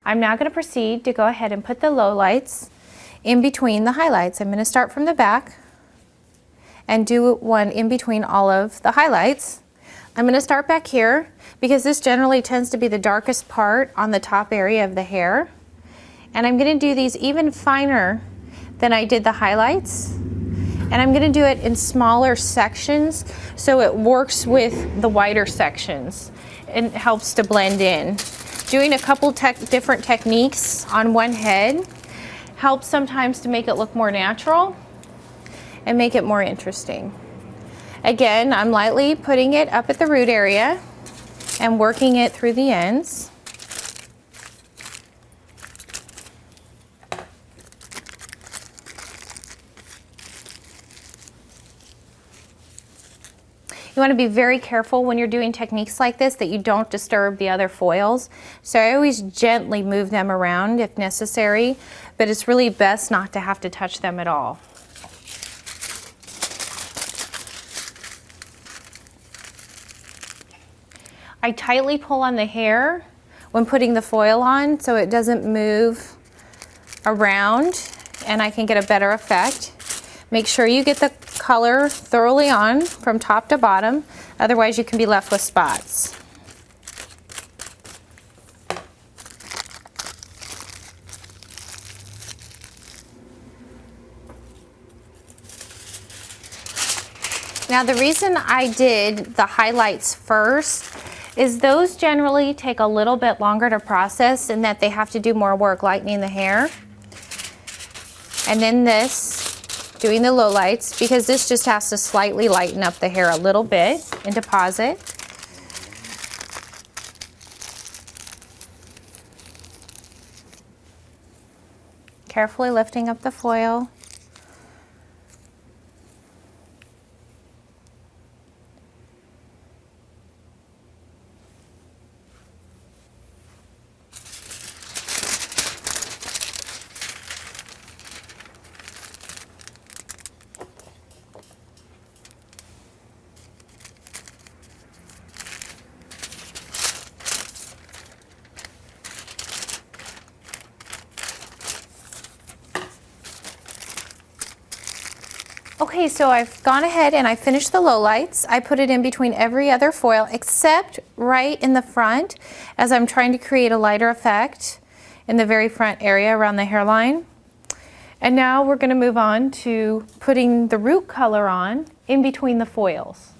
I'm now going to proceed to go ahead and put the lowlights in between the highlights. I'm going to start from the back and do one in between all of the highlights. I'm going to start back here because this generally tends to be the darkest part on the top area of the hair. And I'm going to do these even finer than I did the highlights. And I'm going to do it in smaller sections so it works with the wider sections and helps to blend in. Doing a couple different techniques on one head helps sometimes to make it look more natural and make it more interesting. Again, I'm lightly putting it up at the root area and working it through the ends. You want to be very careful when you're doing techniques like this that you don't disturb the other foils. So I always gently move them around if necessary, but it's really best not to have to touch them at all. I tightly pull on the hair when putting the foil on so it doesn't move around and I can get a better effect. Make sure you get the color thoroughly on from top to bottom, otherwise you can be left with spots. Now the reason I did the highlights first is those generally take a little bit longer to process in that they have to do more work lightening the hair. And then this, doing the lowlights, because this just has to slightly lighten up the hair a little bit and deposit. Carefully lifting up the foil. Okay, so I've gone ahead and I finished the lowlights. I put it in between every other foil except right in the front as I'm trying to create a lighter effect in the very front area around the hairline. And now we're going to move on to putting the root color on in between the foils.